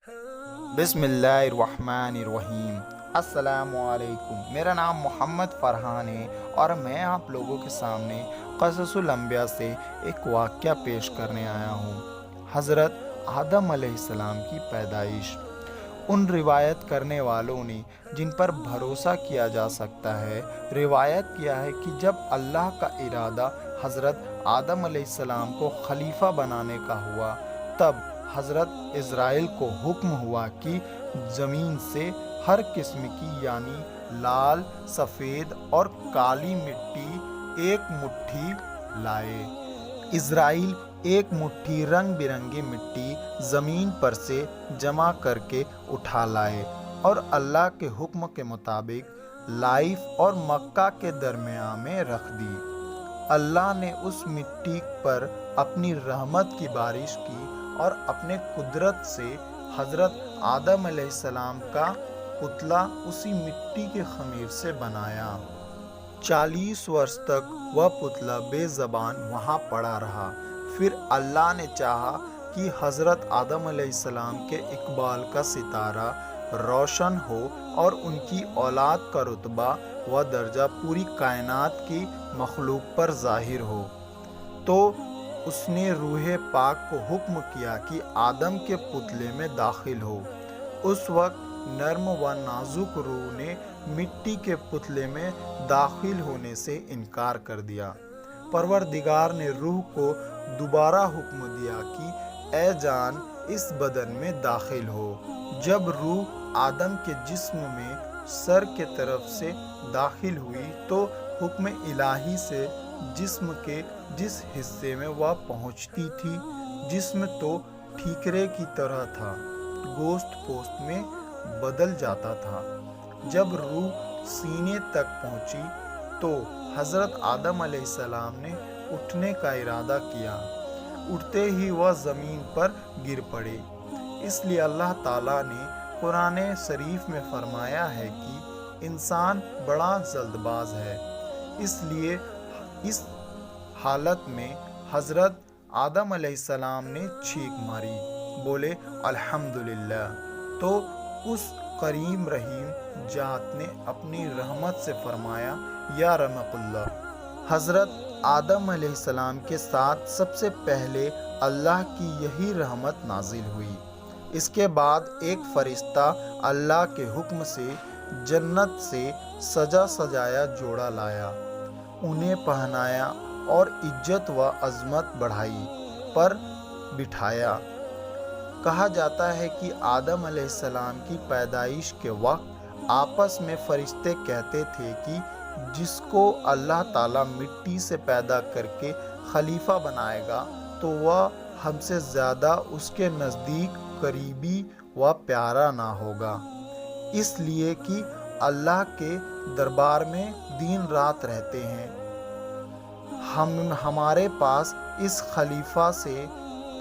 बिस्मिल्लाहिर्रहमानिर्रहीम। अस्सलामुअलैकुम। मेरा नाम मोहम्मद फ़रहान है और मैं आप लोगों के सामने क़ससुल अंबिया से एक वाक़या पेश करने आया हूँ। हज़रत आदम अलैहिस्सलाम की पैदाइश। उन रिवायत करने वालों ने जिन पर भरोसा किया जा सकता है, रिवायत किया है कि जब अल्लाह का इरादा हज़रत आदम अलैहिस्सलाम को खलीफा बनाने का हुआ, तब हज़रत इज़राइल को हुक्म हुआ कि ज़मीन से हर किस्म की यानी लाल, सफ़ेद और काली मिट्टी एक मुट्ठी लाए। इज़राइल एक मुट्ठी रंग बिरंगी मिट्टी ज़मीन पर से जमा करके उठा लाए और अल्लाह के हुक्म के मुताबिक लाइफ और मक्का के दरमियान में रख दी। अल्लाह ने उस मिट्टी पर अपनी रहमत की बारिश की और अपने कुदरत से हज़रत आदम अलैहिस्सलाम का पुतला उसी मिट्टी के खमीर से बनाया। 40 वर्ष तक वह पुतला बेज़बान वहाँ पड़ा रहा। फिर अल्लाह ने चाहा कि हज़रत आदम अलैहिस्सलाम के इकबाल का सितारा रोशन हो और उनकी औलाद का रुतबा व दर्जा पूरी कायनात की मखलूक पर ज़ाहिर हो, तो उसने रूह पाक को हुक्म किया कि आदम के पुतले में दाखिल हो। उस वक्त नर्म व नाजुक रूह ने मिट्टी के पुतले में दाखिल होने से इनकार कर दिया। परवरदिगार ने रूह को दोबारा हुक्म दिया कि ए जान, इस बदन में दाखिल हो। जब रूह आदम के जिस्म में सर के तरफ से दाखिल हुई तो हुक्म इलाही से जिस्म के जिस हिस्से में वह पहुंचती थी, जिस्म तो ठीकरे की तरह था, गोश्त पोस्त में बदल जाता था। जब रूह सीने तक पहुंची तो हज़रत आदम अलैहिस्सलाम ने उठने का इरादा किया। उठते ही वह ज़मीन पर गिर पड़े। इसलिए अल्लाह ताला ने कुरान शरीफ में फरमाया है कि इंसान बड़ा जल्दबाज है। इसलिए इस हालत में हज़रत आदम अलैहिस्सलाम ने छींक मारी, बोले अल्हम्दुलिल्लाह। तो उस करीम रहीम जात ने अपनी रहमत से फरमाया या रहमकुल्लाह। हज़रत आदम अलैहिस्सलाम के साथ सबसे पहले अल्लाह की यही रहमत नाजिल हुई। इसके बाद एक फ़रिश्ता अल्लाह के हुक्म से जन्नत से सजा सजाया जोड़ा लाया, उन्हें पहनाया और इज्जत व अज़मत बढ़ाई पर बिठाया। कहा जाता है कि आदम अलैहिस्सलाम की पैदाइश के वक्त आपस में फ़रिश्ते कहते थे कि जिसको अल्लाह ताला मिट्टी से पैदा करके खलीफा बनाएगा तो वह हमसे ज़्यादा उसके नज़दीक करीबी व प्यारा ना होगा, इसलिए कि अल्लाह के दरबार में दिन रात रहते हैं। हमारे पास इस खलीफा से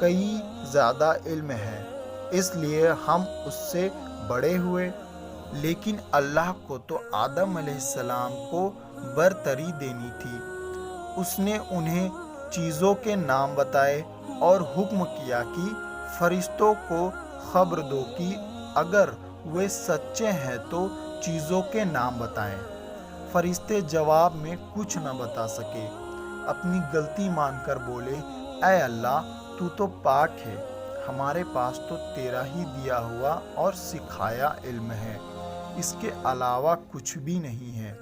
कई ज़्यादा इल्म है, इसलिए हम उससे बड़े हुए। लेकिन अल्लाह को तो आदम अलैहिस्सलाम को बरतरी देनी थी। उसने उन्हें चीज़ों के नाम बताए और हुक्म किया कि फ़रिश्तों को खबर दो कि अगर वे सच्चे हैं तो चीज़ों के नाम बताएं। फ़रिश्ते जवाब में कुछ न बता सके। अपनी गलती मानकर बोले, ऐ अल्लाह, तू तो पाक है, हमारे पास तो तेरा ही दिया हुआ और सिखाया इल्म है, इसके अलावा कुछ भी नहीं है।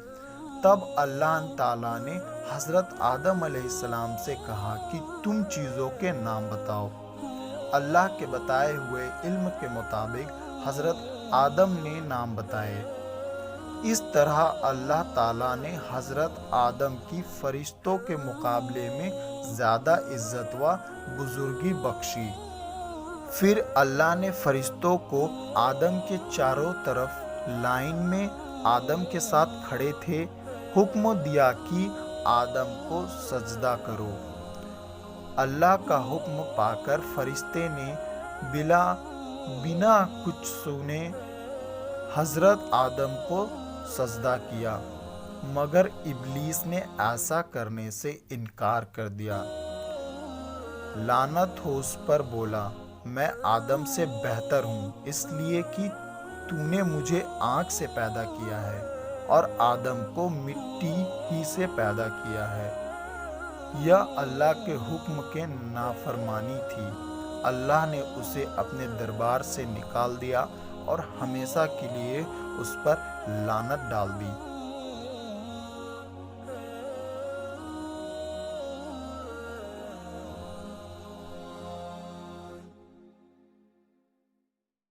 तब अल्लाह ताला ने हज़रत आदम अलैहिस्सलाम से कहा कि तुम चीज़ों के नाम बताओ। अल्लाह के बताए हुए इल्म के मुताबिक हज़रत आदम ने नाम बताए। इस तरह अल्लाह ताला ने हज़रत आदम की फ़रिश्तों के मुकाबले में ज़्यादा इज़्ज़त व बुज़ुर्गी बख्शी। फिर अल्लाह ने फ़रिश्तों को आदम के चारों तरफ लाइन में आदम के साथ खड़े थे, हुक्म दिया कि आदम को सजदा करो। अल्लाह का हुक्म पाकर फ़रिश्ते ने बिना कुछ सुने हज़रत आदम को सजदा किया, मगर इब्लीस ने ऐसा करने से इनकार कर दिया। लानत हो उस पर, बोला میں آدم سے بہتر ہوں، اس لیے کہ تو نے مجھے آنکھ سے پیدا کیا ہے اور آدم کو مٹی ہی سے پیدا کیا ہے۔ یہ اللہ کے حکم کے نافرمانی تھی۔ اللہ نے اسے اپنے دربار سے نکال دیا اور ہمیشہ کے لیے اس پر لعنت ڈال دی۔